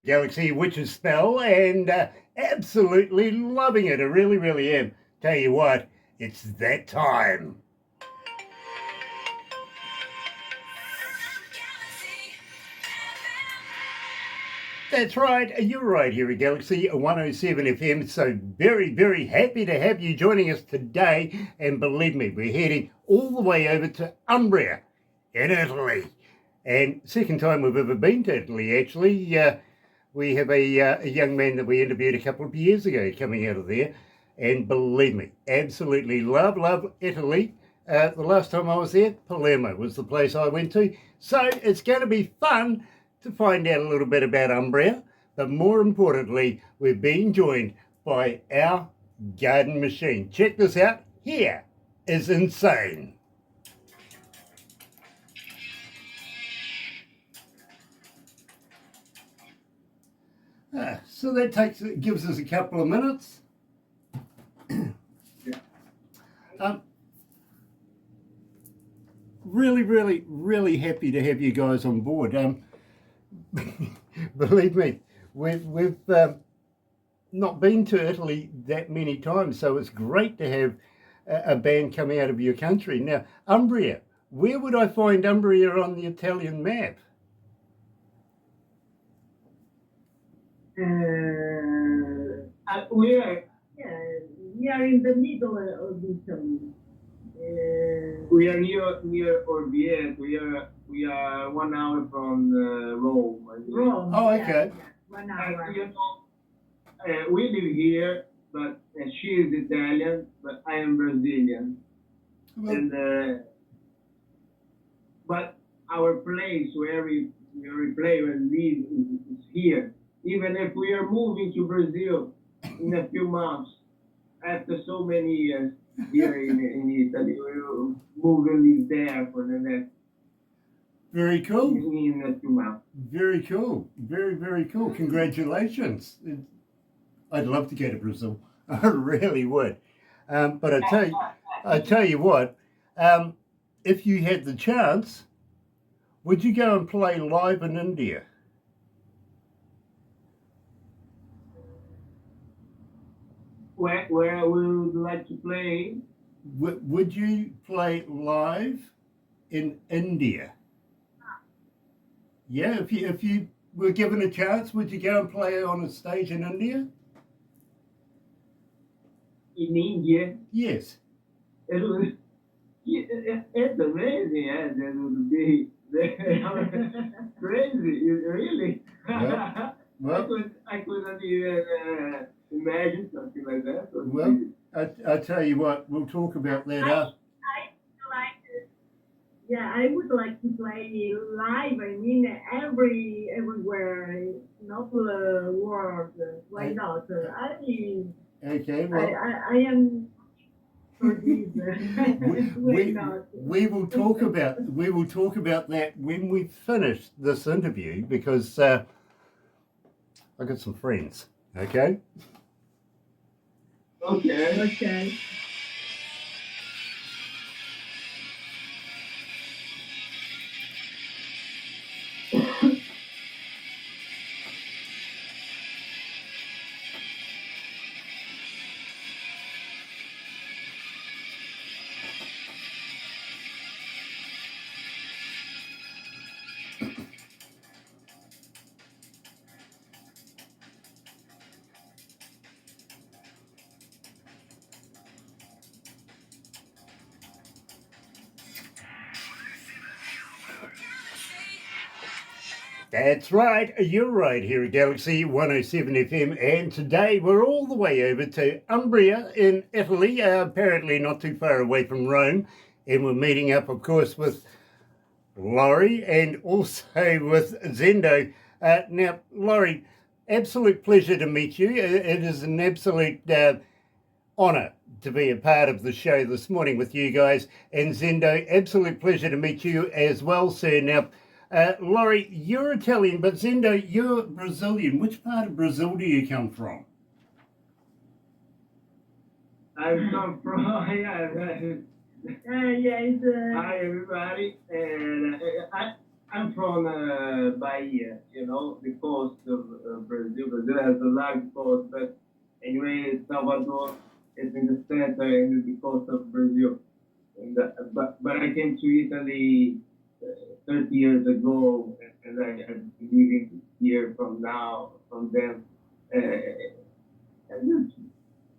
Galaxy Witch's spell and absolutely loving it. I really, really am. Tell you what, it's that time. That's right, you're right here at Galaxy 107 FM. So, very, very happy to have you joining us today. And believe me, we're heading all the way over to Umbria in Italy. And second time we've ever been to Italy, actually. We have a young man that we interviewed a couple of years ago coming out of there. And believe me, absolutely love Italy. The last time I was there, Palermo was the place I went to. So it's going to be fun to find out a little bit about Umbria. But more importantly, we're being joined by our garden machine. Check this out. Here is insane. So that gives us a couple of minutes. Really happy to have you guys on board. Believe me, we've not been to Italy that many times, so it's great to have a band coming out of your country. Now, Umbria, where would I find Umbria on the Italian map? We are in the middle of Italy. We are near Orvieto. We are 1 hour from Rome. Rome. Oh, okay. Yeah, 1 hour. We live here, but she is Italian, but I am Brazilian. Well, and but our place where we play and live is here. Even if we are moving to Brazil in a few months, after so many years here in Italy, we will move and live there for the next. Very cool. In a few months. Very cool. Very cool. Congratulations. I'd love to go to Brazil. I really would. But I tell you what, if you had the chance, would you go and play live in India? Where we would like to play? Would you play live in India? Yeah, if you were given a chance, would you go and play on a stage in India? In India? Yes. It's amazing, yeah. That would be crazy, really. Well, I couldn't even imagine something like that. Well, I tell you what, we'll talk about that. I would like to play live. I mean, everywhere, not the world. Why not? Okay, well, I am for this. we will talk about that when we finish this interview, because I got some friends. Okay. Okay. That's right, you're right here at Galaxy 107 FM, and today we're all the way over to Umbria in Italy, apparently not too far away from Rome, and we're meeting up, of course, with Laurie and also with Zendo. Now, Laurie, absolute pleasure to meet you. It is an absolute honour to be a part of the show this morning with you guys, and Zendo, absolute pleasure to meet you as well, sir. Now, Laurie, you're Italian, but Zendo, you're Brazilian. Which part of Brazil do you come from? I come from, hi everybody, and I'm from Bahia, the coast of of Brazil. Brazil has a large coast, but anyway, Salvador is in the center and the coast of Brazil. But I came to Italy 30 years ago, and I'm living here from then. And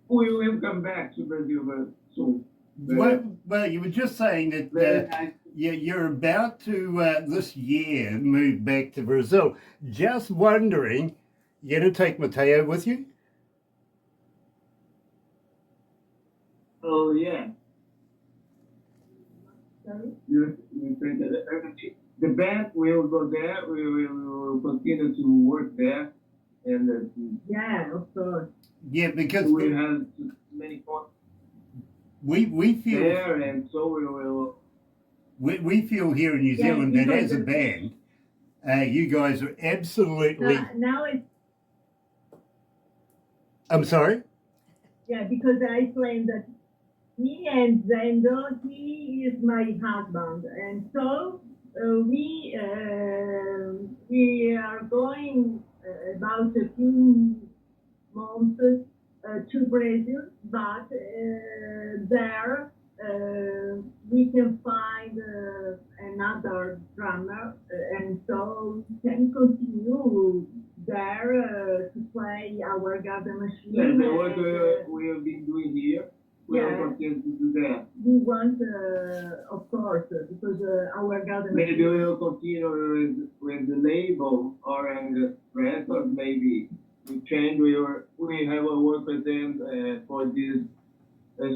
we will come back to Brazil very soon. Well, you were just saying that Very nice. you're about to this year move back to Brazil. Just wondering, you going to take Mateo with you? Oh yeah. You think that the band will go there. We will continue to work there, and Yeah, of course. Yeah, because we have many points we feel there, and so we will. we feel here in New Yeah, Zealand that because as a band, you guys are absolutely. Now it's, I'm sorry. yeah, because I claim that me and Zendo, he is my husband, and so we are going about a few months to Brazil, but there we can find another drummer, and so we can continue there to play our garden machine. And what we have been doing here, we will continue to do that. We want, of course, because our garden Maybe machine. we will continue with the label or in the record. Maybe we change. We have a work with them for these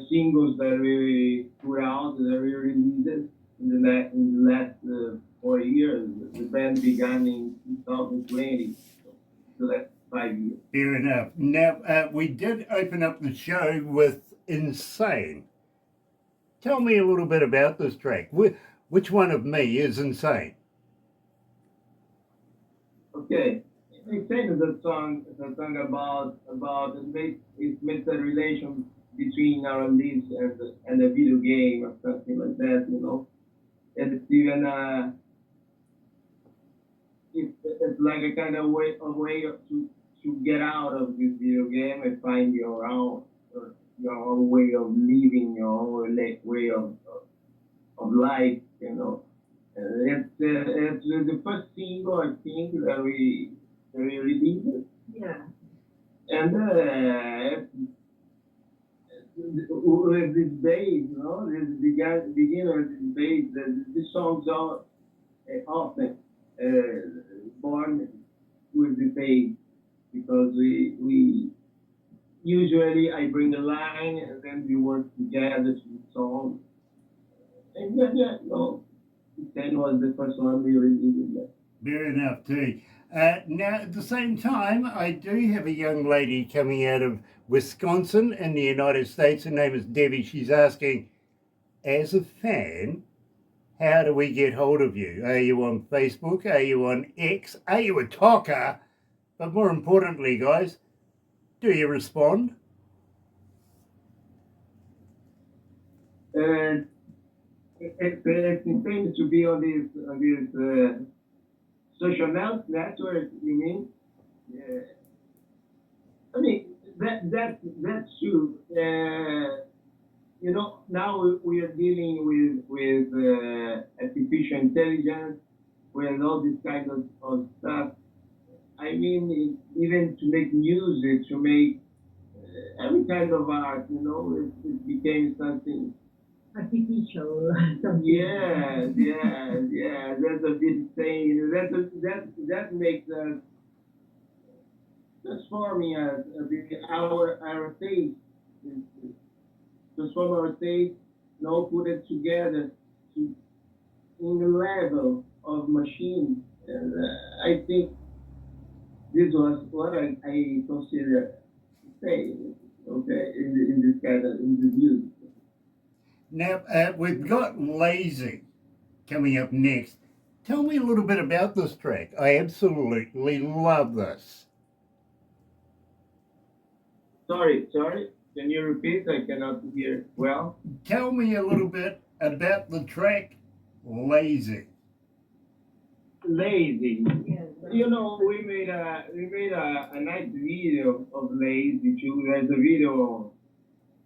singles that we put out, that we released in the last 4 years. The band began in 2020, so the last 5 years. Fair enough. Now we did open up the show with Insane. Tell me a little bit about this track. Which one of me is insane? Okay. Insane is a song about it makes a relation between our lives and a video game or something like that, you know. And it's even it's like a kind of way to get out of this video game and find your own way of living, your own way of life, you know. It's the first single I think that we released. Yeah. And with this bass, you know, this beginning with this bass, the songs are often born with the bass because we usually I bring a line and then we work together to the song. And no, that was the first one we released. Fair enough, too. Now, at the same time, I do have a young lady coming out of Wisconsin in the United States. Her name is Debbie. She's asking, as a fan, how do we get hold of you? Are you on Facebook? Are you on X? Are you a talker? But more importantly, guys, do you respond? It's insane to be on this social network. You mean? Yeah. I mean that's true. You know, now we are dealing with artificial intelligence, with all this kind of stuff. I mean, even to make music, to make every kind of art, you know, it became something Artificial. yeah. That's a bit insane. That makes us transforming us a bit. Our taste, transform our taste, you know, put it together to in the level of machine. And I think this was what I consider insane. Okay, in this kind of in the music. Now, we've got Lazy coming up next. Tell me a little bit about this track. I absolutely love this. Sorry. Can you repeat? I cannot hear well. Tell me a little bit about the track Lazy. Lazy. Yes. You know, we made a nice video of Lazy too. There's a video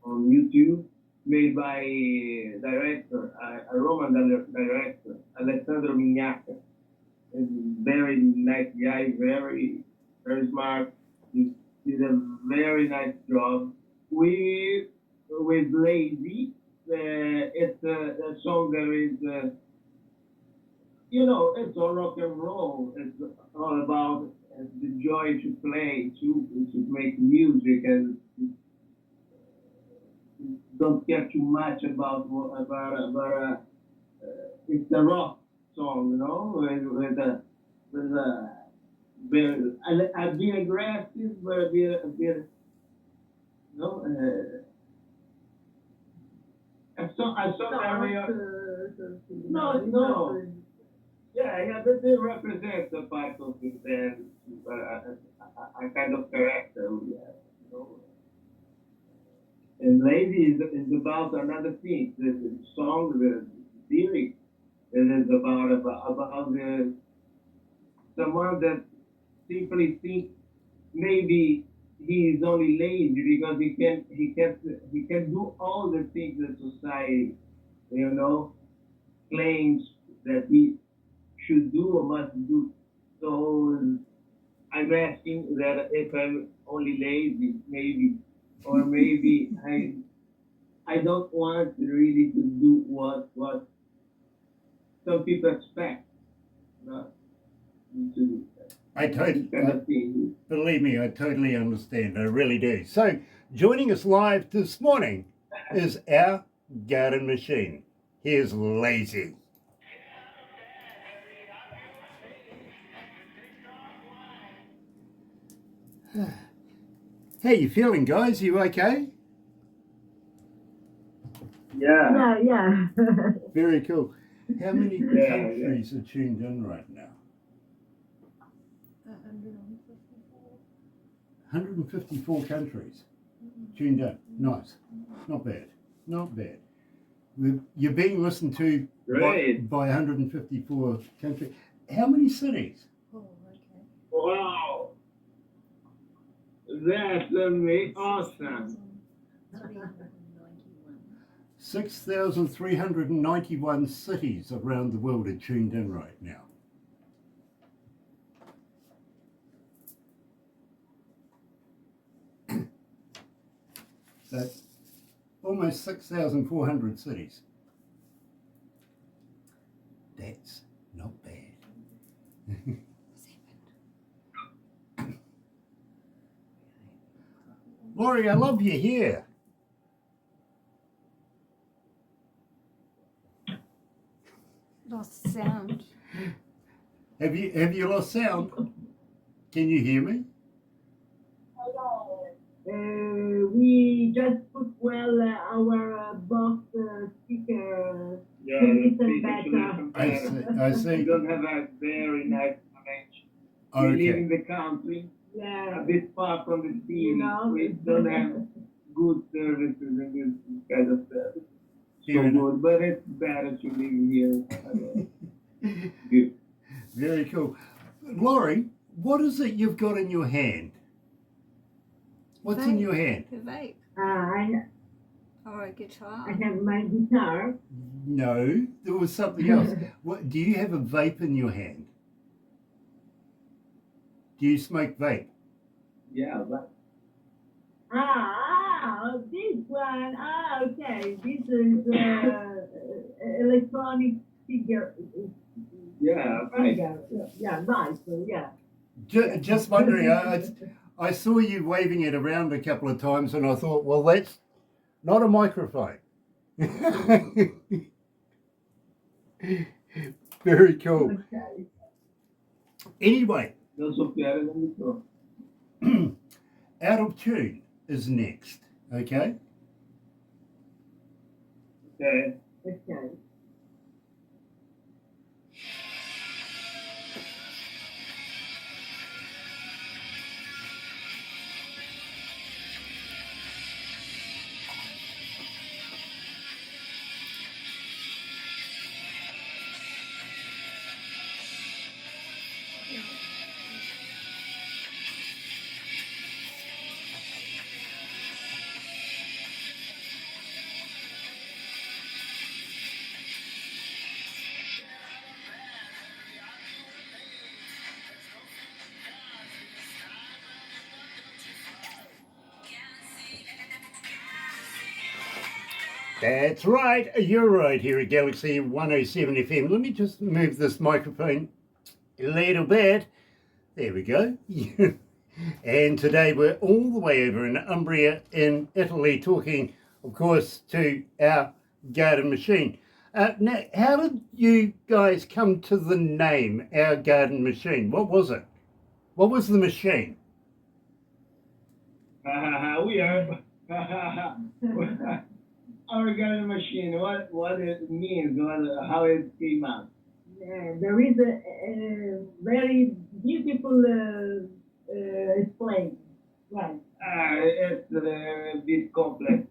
on YouTube made by a director, a Roman director, Alessandro Mignacca. He's a very nice guy, very smart. He did a very nice job. We with Lazy, it's a song that is, it's all rock and roll. It's all about the joy to play, to make music, and don't care too much it's a rock song, with a I've been aggressive, but you know, I saw area. No. Yeah, but they represent the part of the band, a kind of character we have, And Lady is about another thing. The song, the lyric, it is about someone that simply thinks maybe he is only lazy because he can do all the things that society, you know, claims that he should do or must do. So I'm asking that if I'm only lazy, maybe, or maybe I don't want really to do what some people expect. Not to do I totally, kind of thing. believe me, I totally understand. I really do. So, joining us live this morning is our garden machine. Here's Lazy. How you feeling, guys? You okay? Yeah. Yeah. Very cool. How many Yeah. countries are tuned in right now? 154 countries tuned in. Nice. Not bad. Not bad. You're being listened to Great. by 154 countries. How many cities? Wow. That's awesome. 6,391 cities around the world are tuned in right now. So almost 6,400 cities. That's not bad. Laurie, I love your hair. Lost sound. Have you lost sound? Can you hear me? We just put our box speaker Yeah, to the listen speaker better. I We see. don't have a very nice connection. We live Okay. in the country, a Yeah. bit far from the city. You know. We don't have good services and this kind of service. So Fair enough. good, but it's better to live here. Good. Very cool. Laurie, what is it you've got in your hand? What's in Vape. your hand? A vape I or a guitar. have my guitar. No, there was something else. What, do you have a vape in your hand? Do you smoke vape? Yeah, but This one. Okay. This is electronic figure. yeah, right. Yeah, right. So, yeah. Just wondering, I saw you waving it around a couple of times and I thought, well, that's not a microphone. Very cool. Okay. Anyway, Non soffiare nel microfono. Out of Tune is next, okay? Okay. Okay. That's right. You're right here at Galaxy 107 FM. Let me just move this microphone a little bit. There we go. And today we're all the way over in Umbria in Italy talking, of course, to our garden machine. Now, how did you guys come to the name, Our Garden Machine? What was it? What was the machine? We are our garden machine. What it means? How it came out? There is a very beautiful explain. Right. It's a bit complex.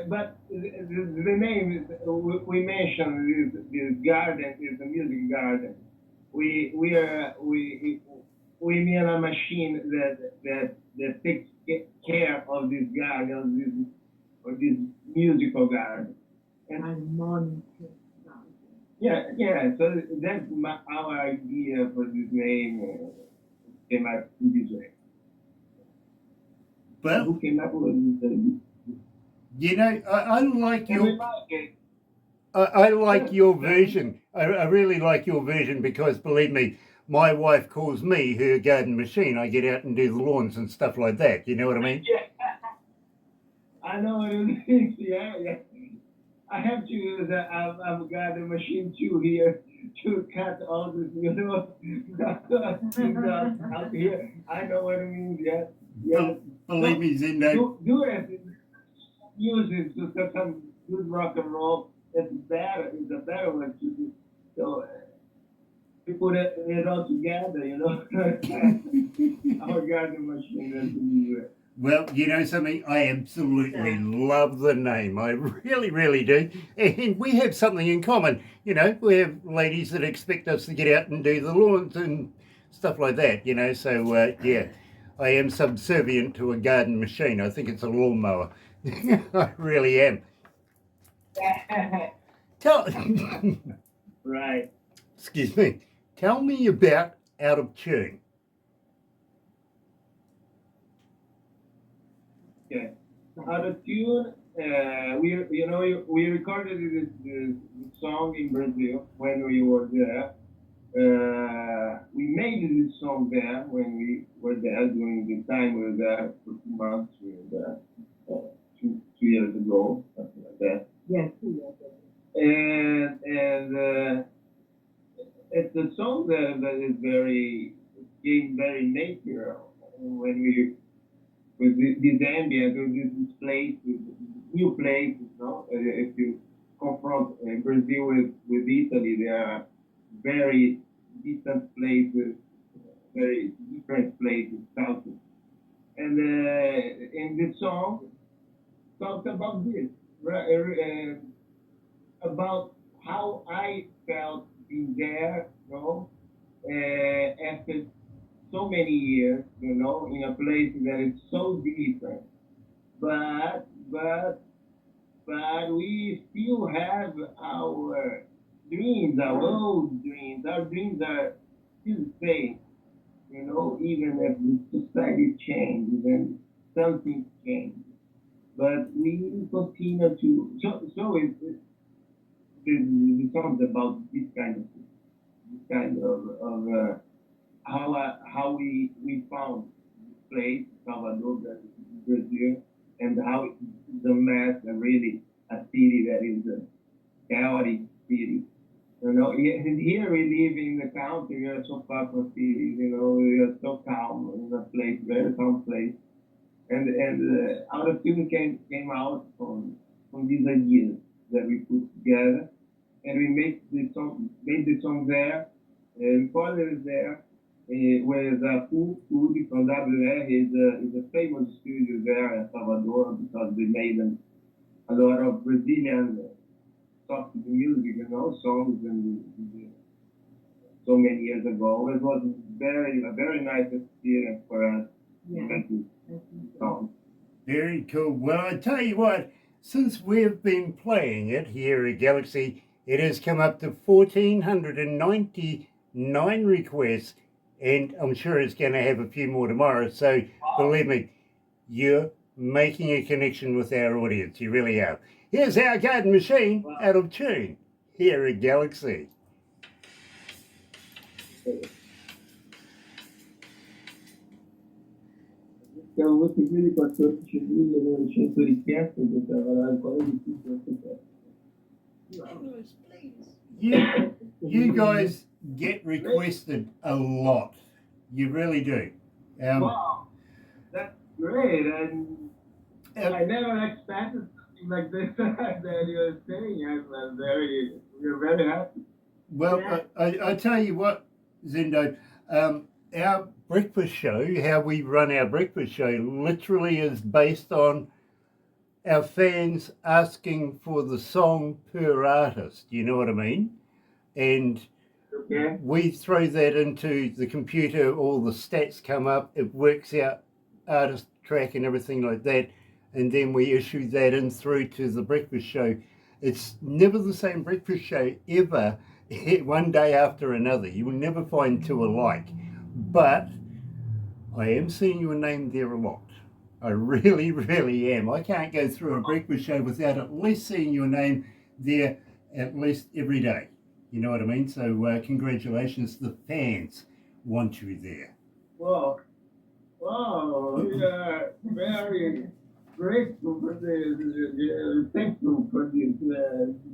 But the name is, we mentioned this garden is a music garden. We mean a machine that takes care of this garden, of this musical garden. Harmonic. Yeah. So that's our idea for this name. Came out in this way. Well, Who came up with this? you know, I like And we your... like it. I like your version. I really like your version because, believe me, my wife calls me her garden machine. I get out and do the lawns and stuff like that. You know what I mean? Yeah. I know what it is. Yeah. I have to use I've got a machine too here to cut all this, out here. I know what it means. Yeah. Believe me, Zendo. Do it. Use it to set some good rock and roll. It's better. It's a better one to do. So we put it all together, Our garden machine has to be good. Well, you know something? I absolutely love the name. I really, really do. And we have something in common. We have ladies that expect us to get out and do the lawns and stuff like that, So, yeah, I am subservient to a garden machine. I think it's a lawnmower. I really am. Right. Excuse me. Tell me about Out of Tune. Okay. Out of tune. We recorded this song in Brazil when we were there. We made this song there when we were there during the time we were there for 2 months. We were there 2 years ago, something like that. Yes, 2 years ago. And it's a song that is very nature when we with this ambient, with this place, with new places. If you confront Brazil with Italy, there are very distant places, very different places, southern. And in this song, talked about this, about how I felt being there, after so many years, in a place that is so different. But we still have our dreams, our old dreams. Our dreams are still the same, even if the society changes and something changes. But we continue to. So the song's about this kind of thing, this kind of how we found this place, Salvador, that is Brazil, and how the mess and really a city that is a chaotic city. And here we live in the country, we are so far from cities, we are so calm in a place, very calm place. And Out of Tune came out from these ideas that we put together, and we made the song there, recorded it there, with Food from WR. Is a famous studio there in Salvador because we made a lot of Brazilian soft music, songs, and so many years ago. It was a very nice experience for us to make this song. Very cool. Well, I tell you what, since we've been playing it here at Galaxy, it has come up to 1,499 requests, and I'm sure it's going to have a few more tomorrow. So believe me, you're making a connection with our audience. You really are. Here's Our Garden Machine out of tune here at Galaxy. Siamo molti più di 14.900 richieste che avrà ancora di più. You guys get requested a lot. You really do. Wow, that's great. And I never expected something like this that you're saying. We're very happy. Well, I tell you what, Zendo, our breakfast show, how we run our breakfast show, literally is based on our fans asking for the song per artist. You know what I mean? And Okay. we throw that into the computer, all the stats come up, it works out artist track and everything like that, and then we issue that in through to the breakfast show. It's never the same breakfast show ever, one day after another. You will never find two alike. But I am seeing your name there a lot. I really, really am. I can't go through a breakfast show without at least seeing your name there at least every day. You know what I mean? So congratulations, the fans want you there. Wow, we are very grateful for this, thankful for this.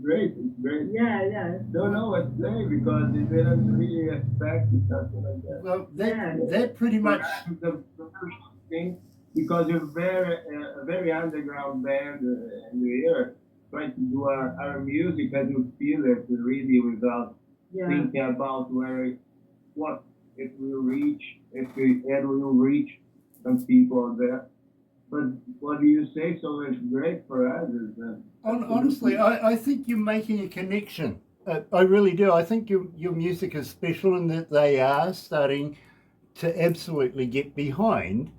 Great, it's great. Yeah. Don't know what to say because they didn't really expect something like that. Well, that pretty much... The first thing, because you're a very underground band and we're trying to do our music as you feel it really without thinking about what it will reach, if it will reach some people there. But what do you say? So it's great for us. Honestly, I think you're making a connection. I really do. I think your music is special in that they are starting to absolutely get behind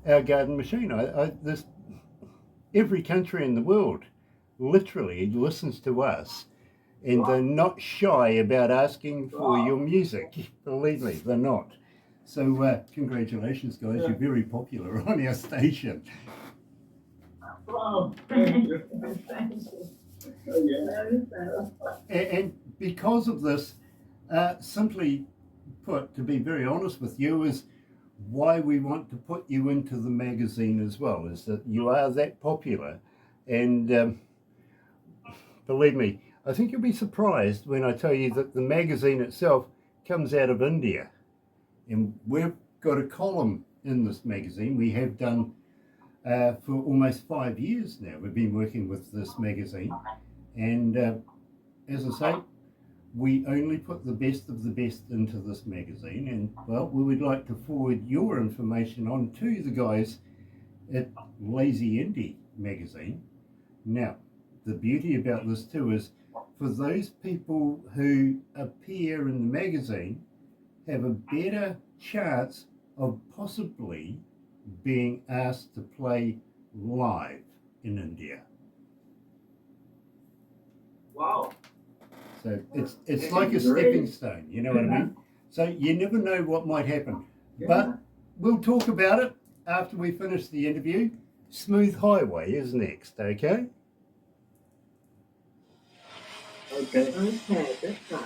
Our Garden Machine. Every country in the world literally listens to us, and they're not shy about asking for your music. Believe me, they're not. So congratulations, guys. You're very popular on our station. Wow, thank you. And because of this, simply put, to be very honest with you, is why we want to put you into the magazine as well, is that you are that popular. And believe me, I think you'll be surprised when I tell you that the magazine itself comes out of India. And we've got a column in this magazine. We have done for almost 5 years now. We've been working with this magazine. And as I say, we only put the best of the best into this magazine. And, well, we would like to forward your information on to the guys at Lazy Indie magazine. Now, the beauty about this too is for those people who appear in the magazine have a better chance of possibly being asked to play live in India. Wow. So it's like a stepping stone, you know what I mean? So you never know what might happen. But we'll talk about it after we finish the interview. Smooth Highway is next, okay? Okay, that's fine.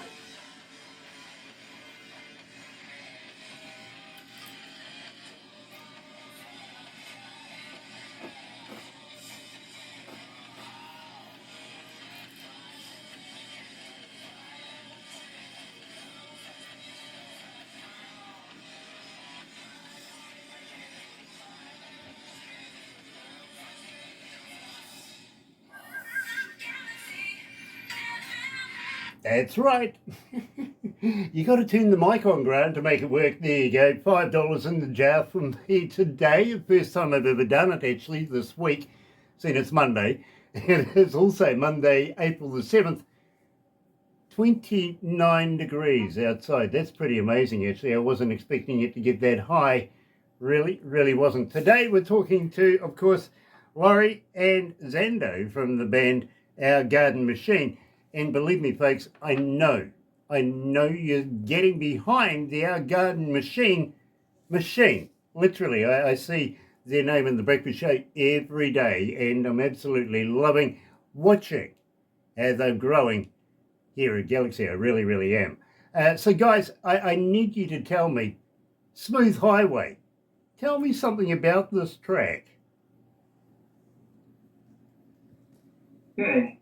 That's right. You got to turn the mic on, Grant, to make it work. There you go. $5 in the jar from me today. The first time I've ever done it, actually, this week. Seeing it's Monday. And it's also Monday, April the 7th. 29 degrees outside. That's pretty amazing, actually. I wasn't expecting it to get that high. Really wasn't. Today we're talking to, of course, Laurie and Zando from the band Our Garden Machine. And believe me, folks, I know you're getting behind the Our Garden Machine. Literally, I see their name in the breakfast show every day, and I'm absolutely loving watching how they're growing here at Galaxy. I really, really am. So guys, I need you to tell me, Smooth Highway, tell me something about this track. Okay.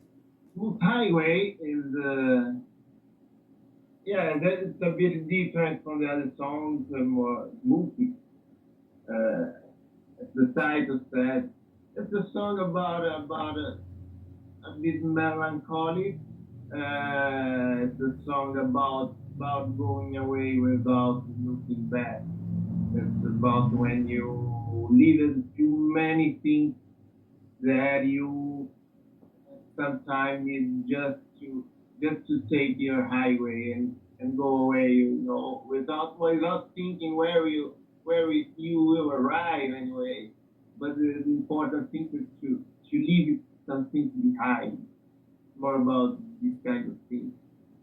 Smooth Highway is, that's a bit different from the other songs, more smoothie. As the title said, it's a song about a bit melancholy. It's a song about going away without looking back. It's about when you live too many things that you sometimes need just to take your highway and go away, without thinking where you will arrive anyway. But the important thing is to leave something behind. More about this kind of thing.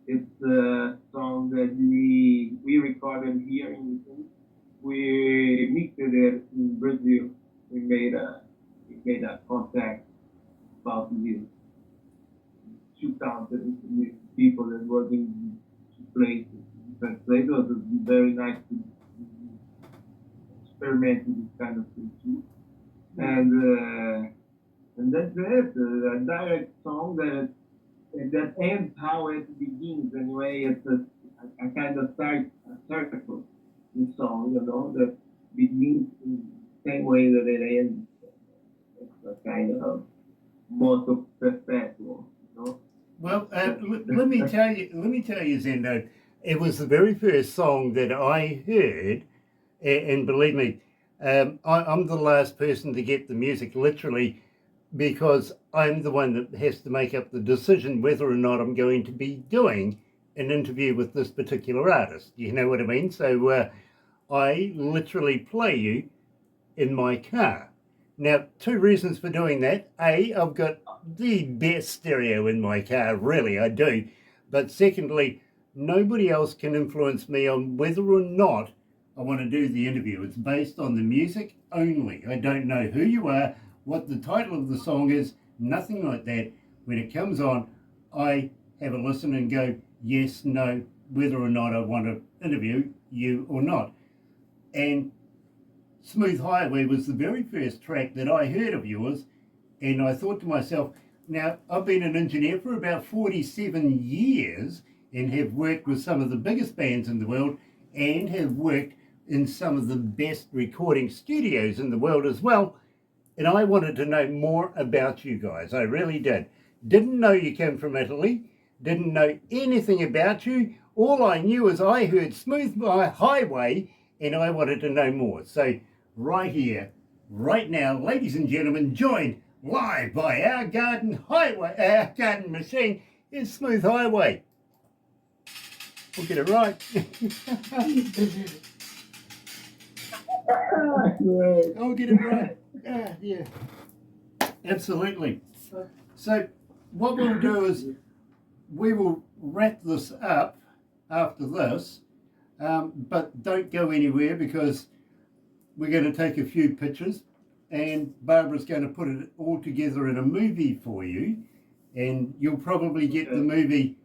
It's a song that we recorded here in Italy. We mixed it in Brazil. We made a contact about this 2,000 people that was in places. Different places. It was very nice to experiment with this kind of thing too. And that's it. A direct song that ends how it begins. Anyway, it's a kind of circle. The song, that begins in the same way that it ends. It's a kind of motto perpetual. Well, let me tell you, Zendo, it was the very first song that I heard, and believe me, I'm the last person to get the music literally, because I'm the one that has to make up the decision whether or not I'm going to be doing an interview with this particular artist. You know what I mean? So I literally play you in my car. Now, two reasons for doing that. A, I've got the best stereo in my car, really, I do. But secondly, nobody else can influence me on whether or not I want to do the interview. It's based on the music only. I don't know who you are, what the title of the song is, nothing like that. When it comes on, I have a listen and go, yes, no, whether or not I want to interview you or not. And Smooth Highway was the very first track that I heard of yours, and I thought to myself, now, I've been an engineer for about 47 years and have worked with some of the biggest bands in the world and have worked in some of the best recording studios in the world as well. And I wanted to know more about you guys. I really did. Didn't know you came from Italy. Didn't know anything about you. All I knew is I heard Smooth Highway and I wanted to know more. So right here, right now, ladies and gentlemen, joined live by our garden machine is Smooth Highway. We'll get it right. I'll get it right. Yeah, absolutely. So what we'll do is we will wrap this up after this, but don't go anywhere because we're going to take a few pictures and Barbara's going to put it all together in a movie for you, and you'll probably get the movie,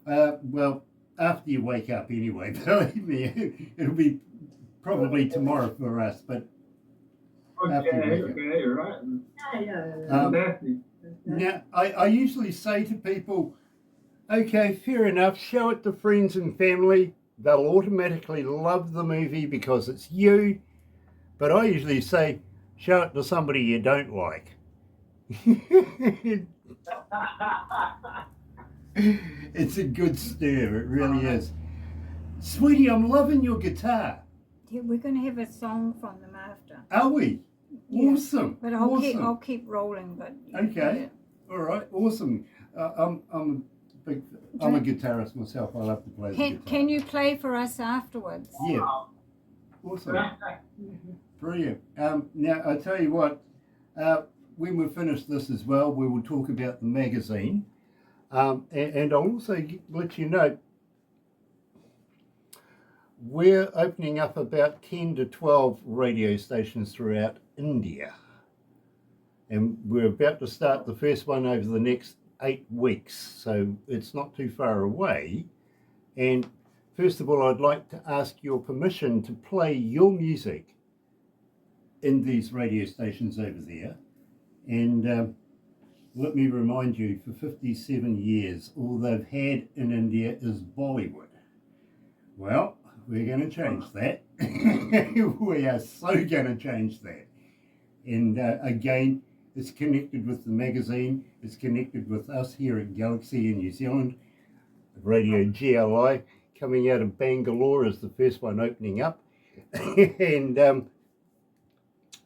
well, after you wake up anyway. Believe me, it'll be probably tomorrow for us, but after you wake up. Right. Now, I usually say to people, okay, fair enough, show it to friends and family. They'll automatically love the movie because it's you. But I usually say, show it to somebody you don't like. It's a good stir, it really is. Sweetie, I'm loving your guitar. Yeah, we're going to have a song from them after. Are we? Yeah. Awesome. But awesome. I'll keep rolling. But okay, yeah. All right, awesome. I'm a guitarist myself. I love to play the guitar. Can you play for us afterwards? Yeah. Awesome. Brilliant. Now, I tell you what, when we finish this as well, we will talk about the magazine. And I'll also let you know, we're opening up about 10 to 12 radio stations throughout India. and we're about to start the first one over the next 8 weeks, so it's not too far away. And first of all, I'd like to ask your permission to play your music in these radio stations over there. And let me remind you, for 57 years, all they've had in India is Bollywood. Well, we're going to change that. We are so going to change that. And again, it's connected with the magazine. It's connected with us here at Galaxy in New Zealand. Radio GLI coming out of Bangalore is the first one opening up. And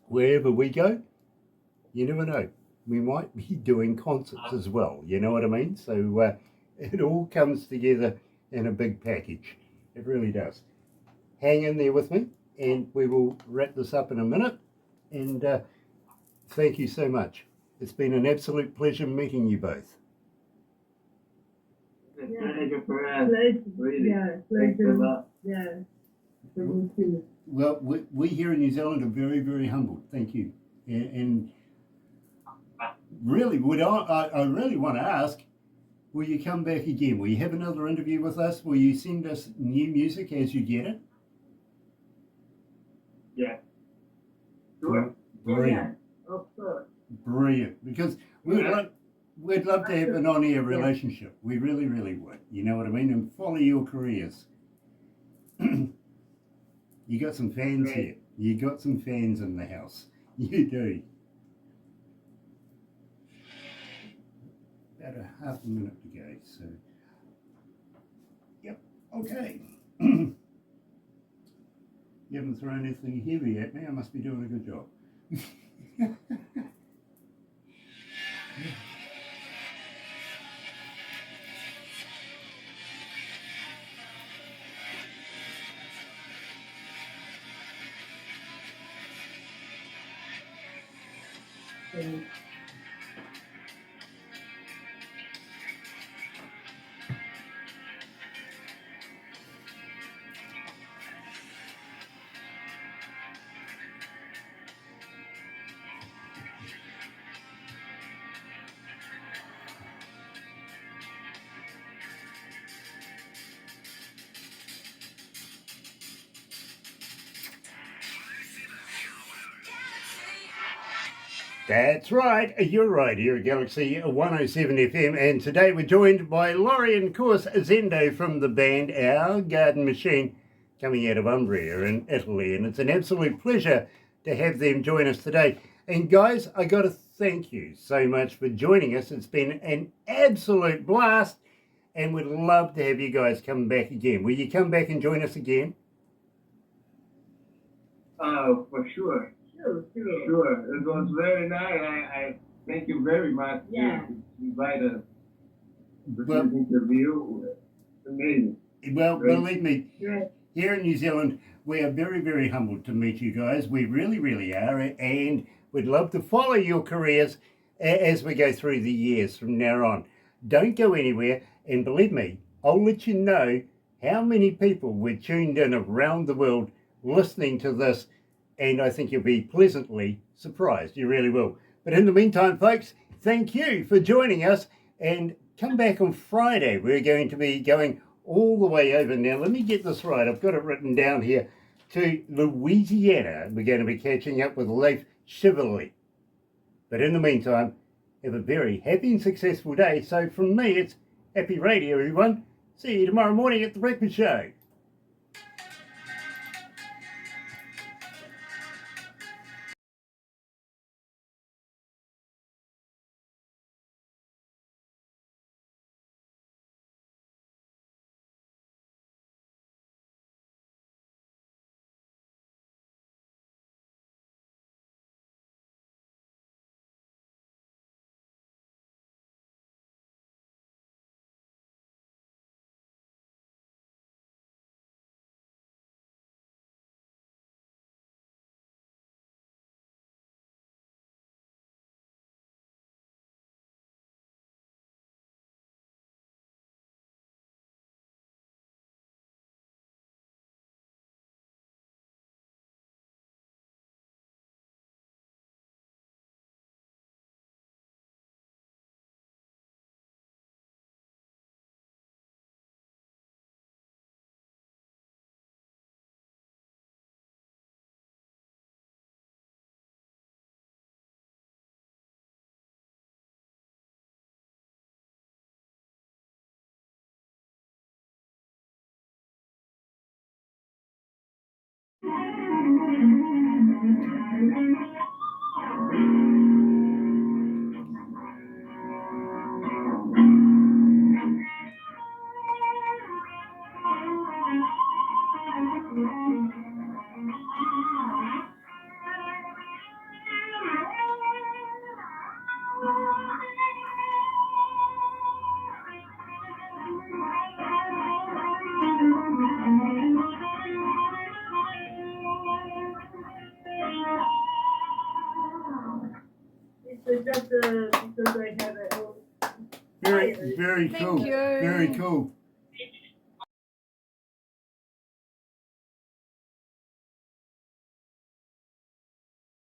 wherever we go, you never know. We might be doing concerts as well. You know what I mean? So it all comes together in a big package. It really does. Hang in there with me, and we will wrap this up in a minute. And thank you so much. It's been an absolute pleasure meeting you both. Pleasure for us. Pleasure. Really. Yeah, Thanks a pleasure. lot. Yeah. For me too. Well, we here in New Zealand are very, very humbled. Thank you. And really, I really want to ask, will you come back again? Will you have another interview with us? Will you send us new music as you get it? Yeah. Sure. Brilliant. Yeah, of course. Brilliant. Because we'd love to have an on-air relationship. We really, really would. You know what I mean? And follow your careers. You got some fans here. You got some fans in the house. You do. About a half a minute to go. So, yep. Okay. You haven't thrown anything heavy at me. I must be doing a good job. That's right, you're right here at Galaxy 107 FM, and today we're joined by Laurie and, of course, Zendo from the band Our Garden Machine, coming out of Umbria in Italy, and it's an absolute pleasure to have them join us today. And guys, I got to thank you so much for joining us. It's been an absolute blast, and we'd love to have you guys come back again. Will you come back and join us again? Oh, for sure. Sure. Sure. It was very nice. I thank you very much Yeah. to invite us to Well- this interview. Amazing. Well, Great. believe me, Great. here in New Zealand, we are very, very humbled to meet you guys. We really, really are. And we'd love to follow your careers as we go through the years from now on. Don't go anywhere. And believe me, I'll let you know how many people were tuned in around the world listening to this. And I think you'll be pleasantly surprised. You really will. But in the meantime, folks, thank you for joining us. And come back on Friday. We're going to be going all the way over. Now, let me get this right. I've got it written down here. To Louisiana. We're going to be catching up with Leif Chivalry. But in the meantime, have a very happy and successful day. So from me, it's happy radio, everyone. See you tomorrow morning at The Breakfast Show. It's just because I have a Very, very Thank cool. you. Very cool.